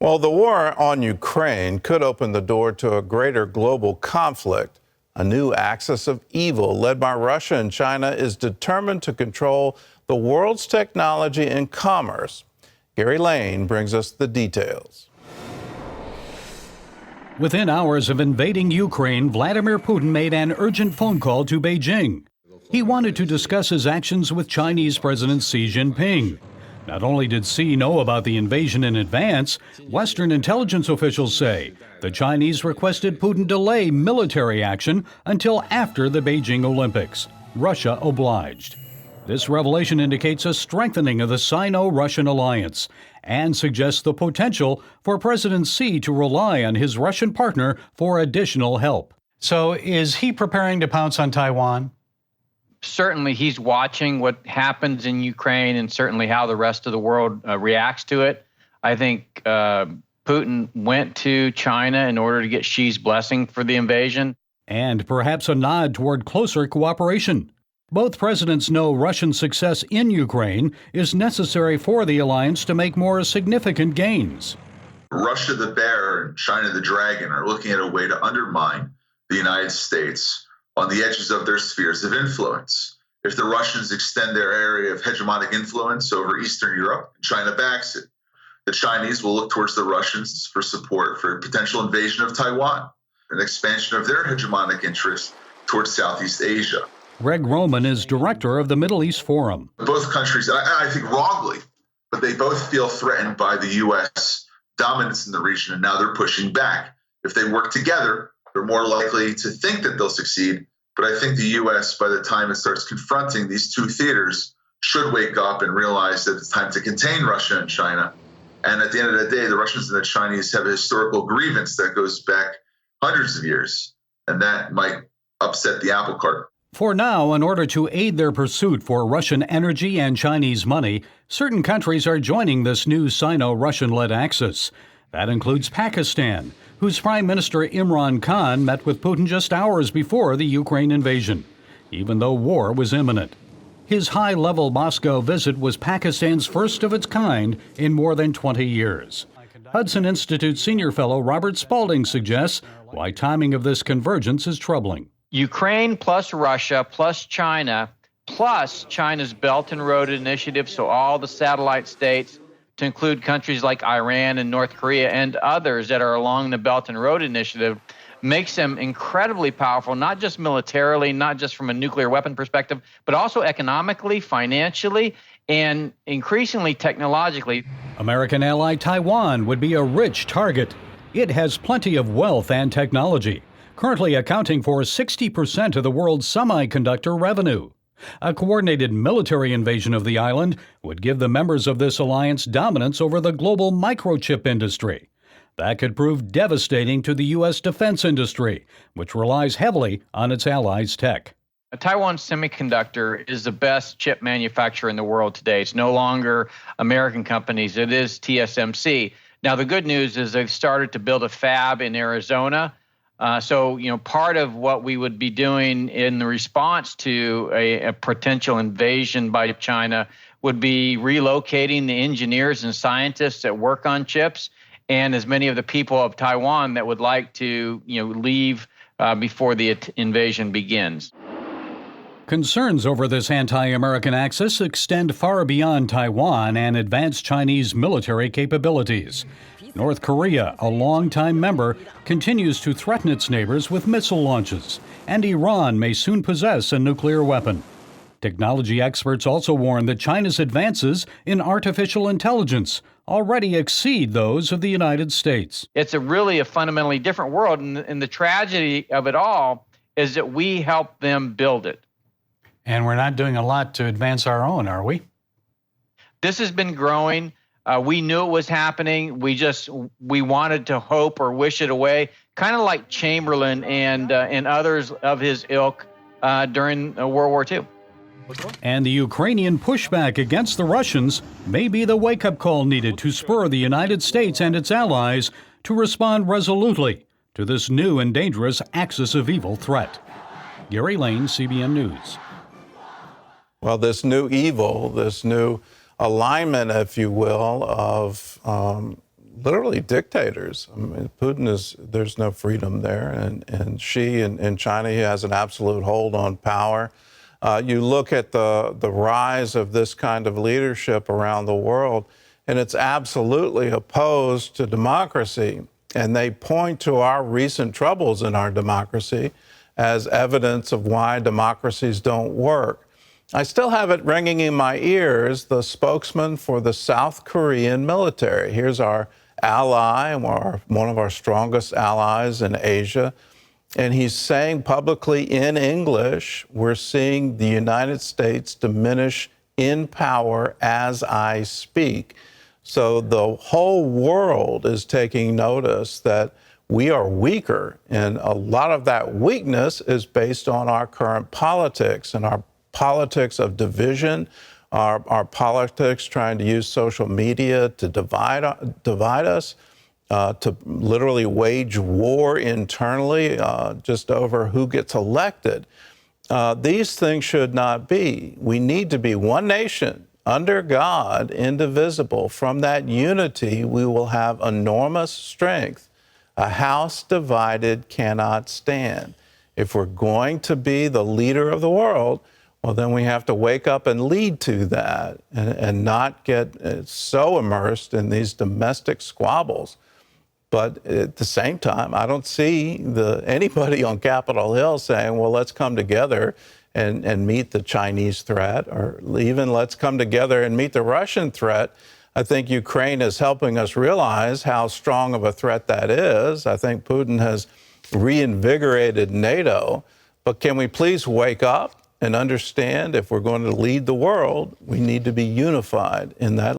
Well, the war on Ukraine could open the door to a greater global conflict. A new axis of evil led by Russia and China is determined to control the world's technology and commerce. Gary Lane brings us the details. Within hours of invading Ukraine, Vladimir Putin made an urgent phone call to Beijing. He wanted to discuss his actions with Chinese President Xi Jinping. Not only did Xi know about the invasion in advance, Western intelligence officials say the Chinese requested Putin delay military action until after the Beijing Olympics. Russia obliged. This revelation indicates a strengthening of the Sino-Russian alliance and suggests the potential for President Xi to rely on his Russian partner for additional help. So is he preparing to pounce on Taiwan? Certainly, he's watching what happens in Ukraine and certainly how the rest of the world reacts to it. I think Putin went to China in order to get Xi's blessing for the invasion. And perhaps a nod toward closer cooperation. Both presidents know Russian success in Ukraine is necessary for the alliance to make more significant gains. Russia the bear and China the dragon are looking at a way to undermine the United States on the edges of their spheres of influence. If the Russians extend their area of hegemonic influence over Eastern Europe, China backs it. The Chinese will look towards the Russians for support for a potential invasion of Taiwan, an expansion of their hegemonic interests towards Southeast Asia. Greg Roman is director of the Middle East Forum. Both countries, I think wrongly, but they both feel threatened by the U.S. dominance in the region, and now they're pushing back. If they work together, they're more likely to think that they'll succeed. But I think the U.S., by the time it starts confronting these two theaters, should wake up and realize that it's time to contain Russia and China. And at the end of the day, the Russians and the Chinese have a historical grievance that goes back hundreds of years, and that might upset the apple cart. For now, in order to aid their pursuit for Russian energy and Chinese money, certain countries are joining this new Sino-Russian-led axis. That includes Pakistan, whose Prime Minister Imran Khan met with Putin just hours before the Ukraine invasion, even though war was imminent. His high-level Moscow visit was Pakistan's first of its kind in more than 20 years. Hudson Institute senior fellow Robert Spalding suggests why timing of this convergence is troubling. Ukraine plus Russia plus China plus China's Belt and Road Initiative, so all the satellite states, to include countries like Iran and North Korea and others that are along the Belt and Road Initiative, makes them incredibly powerful, not just militarily, not just from a nuclear weapon perspective, but also economically, financially, and increasingly technologically. American ally Taiwan would be a rich target. It has plenty of wealth and technology, currently accounting for 60% of the world's semiconductor revenue. A coordinated military invasion of the island would give the members of this alliance dominance over the global microchip industry. That could prove devastating to the U.S. defense industry, which relies heavily on its allies' tech. Taiwan Semiconductor is the best chip manufacturer in the world today. It's no longer American companies. It is TSMC. Now, the good news is they've started to build a fab in Arizona. So, part of what we would be doing in the response to a potential invasion by China would be relocating the engineers and scientists that work on chips, and as many of the people of Taiwan that would like to, leave before the invasion begins. Concerns over this anti-American axis extend far beyond Taiwan and advanced Chinese military capabilities. North Korea, a longtime member, continues to threaten its neighbors with missile launches, and Iran may soon possess a nuclear weapon. Technology experts also warn that China's advances in artificial intelligence already exceed those of the United States. It's really a fundamentally different world, and the tragedy of it all is that we help them build it. And we're not doing a lot to advance our own, are we? This has been growing. We knew it was happening. We wanted to hope or wish it away, kind of like Chamberlain and others of his ilk during World War II. And the Ukrainian pushback against the Russians may be the wake-up call needed to spur the United States and its allies to respond resolutely to this new and dangerous axis of evil threat. Gary Lane, CBN News. Well, this new evil, this new alignment, if you will, of literally dictators. I mean, Putin there's no freedom there. And Xi in China, he has an absolute hold on power. You look at the rise of this kind of leadership around the world, and it's absolutely opposed to democracy. And they point to our recent troubles in our democracy as evidence of why democracies don't work. I still have it ringing in my ears, the spokesman for the South Korean military. Here's our ally, one of our strongest allies in Asia. And he's saying publicly in English, we're seeing the United States diminish in power as I speak. So the whole world is taking notice that we are weaker. And a lot of that weakness is based on our current politics and our politics of division, our politics trying to use social media to divide us, to literally wage war internally just over who gets elected. These things should not be. We need to be one nation under God, indivisible. From that unity, we will have enormous strength. A house divided cannot stand. If we're going to be the leader of the world, well, then we have to wake up and lead to that and not get so immersed in these domestic squabbles. But at the same time, I don't see anybody on Capitol Hill saying, well, let's come together and meet the Chinese threat, or even let's come together and meet the Russian threat. I think Ukraine is helping us realize how strong of a threat that is. I think Putin has reinvigorated NATO. But can we please wake up and understand if we're going to lead the world, we need to be unified in that